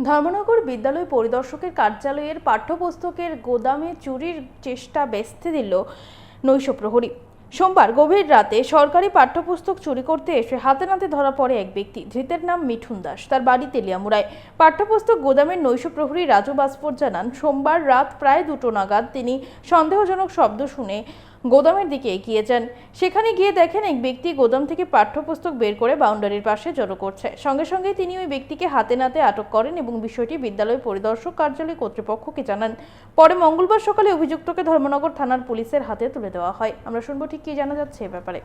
ধর্মনগর বিদ্যালয় পরিদর্শকের কার্যালয়ের পাঠ্যপুস্তকের গোদামে চুরির চেষ্টা ভেস্তে দিল নৈশ প্রহরী। সোমবার গভীর রাতে সরকারি পাঠ্যপুস্তক চুরি করতে এসে হাতে নাতে ধরা পড়ে এক ব্যক্তি। ধৃতের নাম মিঠুন দাস, তার বাড়ি তেলিয়ামুড়ায়। পাঠ্যপুস্তক গোদামের নৈশ প্রহরী রাজু বাসপুর জানান, সোমবার রাত প্রায় 2টো নাগাদ তিনি সন্দেহজনক শব্দ শুনে গোদামের দিকে এগিয়ে যান। সেখানে গিয়ে দেখেন এক ব্যক্তি গোদাম থেকে পাঠ্যপুস্তক বের করে বাউন্ডারির পাশে জড়ো করছে। সঙ্গে সঙ্গে তিনি ওই ব্যক্তিকে হাতে নাতে আটক করেন এবং বিষয়টি বিদ্যালয় পরিদর্শক কার্যালয় কর্তৃপক্ষকে জানান। পরে মঙ্গলবার সকালে অভিযুক্তকে ধর্মনগর থানার পুলিশের হাতে তুলে দেওয়া হয়। আমরা শুনবো ঠিক কি জানা যাচ্ছে এ ব্যাপারে।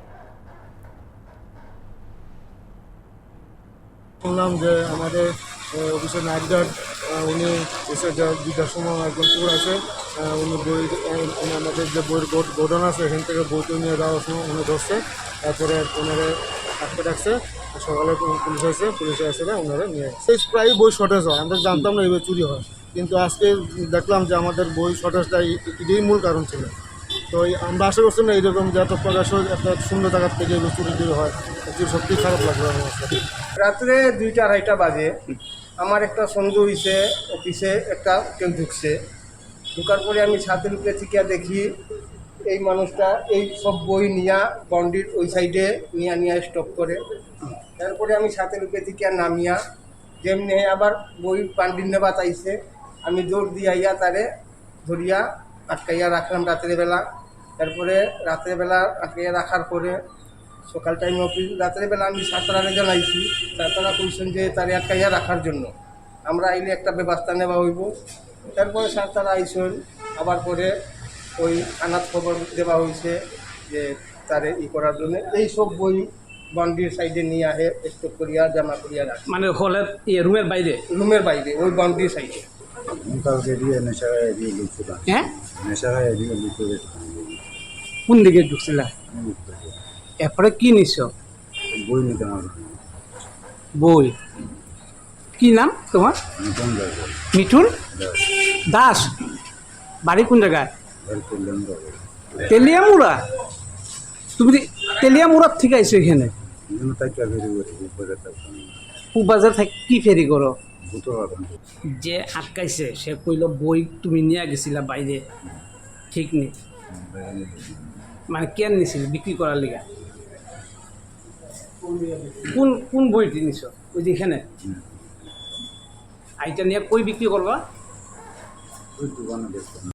শুনলাম যে আমাদের অফিসের নাইট গার্ড উনি এসে দুইটার সময় একজন চোর আছে, উনি আমাদের যে বইয়ের গোডাউন আছে এখান থেকে বইটা নিয়ে যাওয়ার সময় উনি ধরছে। তারপরে ওনারা আটকে রাখছে। সকালে পুলিশ আসে, পুলিশে এসে ওনারা নিয়ে সেই প্রায় বই শর্টেজ হয়। আমরা জানতাম না এইভাবে চুরি হয়, কিন্তু আজকে দেখলাম যে আমাদের বই শর্টেজটা এটাই মূল কারণ ছিল। তো আমরা আশা করছি না এইরকম যে এত প্রকাশ একটা সুন্দর জায়গার থেকে চুরি হয়, সত্যি খারাপ লাগলো আমার সাথে। রাত্রে 2টা-2:30 বাজে আমার একটা সন্দেহ হয়েছে, অফিসে একটা কেউ ঢুকার পরে আমি ছাদের উপরে থেকে দেখি এই মানুষটা এই সব বই নিয়ে বাউন্ডারির ওই সাইডে নিয়ে স্টপ করে। তারপরে আমি ছাদের উপরে থেকে নামিয়া যেমনি আবার বই পান্ডির নেবা চাইছে, আমি জোর দিয়া তারে ধরিয়া আটকাইয়া রাখলাম রাত্রেবেলা। তারপরে রাত্রেবেলা আটকাইয়া রাখার পরে সকাল টাইম অফিস রাত্রেবেলা আমি সাঁতারে জানাইছি, সাঁতারা বলছেন যে তারে আটকাইয়া রাখার জন্য আমরা আইলে একটা ব্যবস্থা নেওয়া হইব। তারপরে সাঁতারা আইসন, আবার পরে ওই আনাজ খবর দেওয়া হয়েছে যে তারে করার জন্য এই সব বই বাউন্ডারির সাইডে নিয়ে আহে স্টক করিয়া জমা করিয়া রাখে, মানে হলের রুমের বাইরে ওই বাউন্ডারির সাইডে। হ্যাঁ, কোন দিকে ঢুকছিলা? এরপরে কি নিছ? বই নিতে আমার বই। কি নাম তোমার? মিঠুন দাস। বাড়ি কোন জায়গায়? তেলিয়ামুড়া। তুমি তেলিয়ামুড়ার থেকে আইছো এখানে? বাজার থেকে কি ফেরি করো? যে আটকাইছে সে কইল বই তুমি নিয়ে গেছিলা বাইরে, ঠিক নেই? মানে কেন নিছিল? বিক্রি করার লিগা? কোন বইটি নিছ? ওই যেখানে আইটা নিয়ে কই বিক্রি করবা?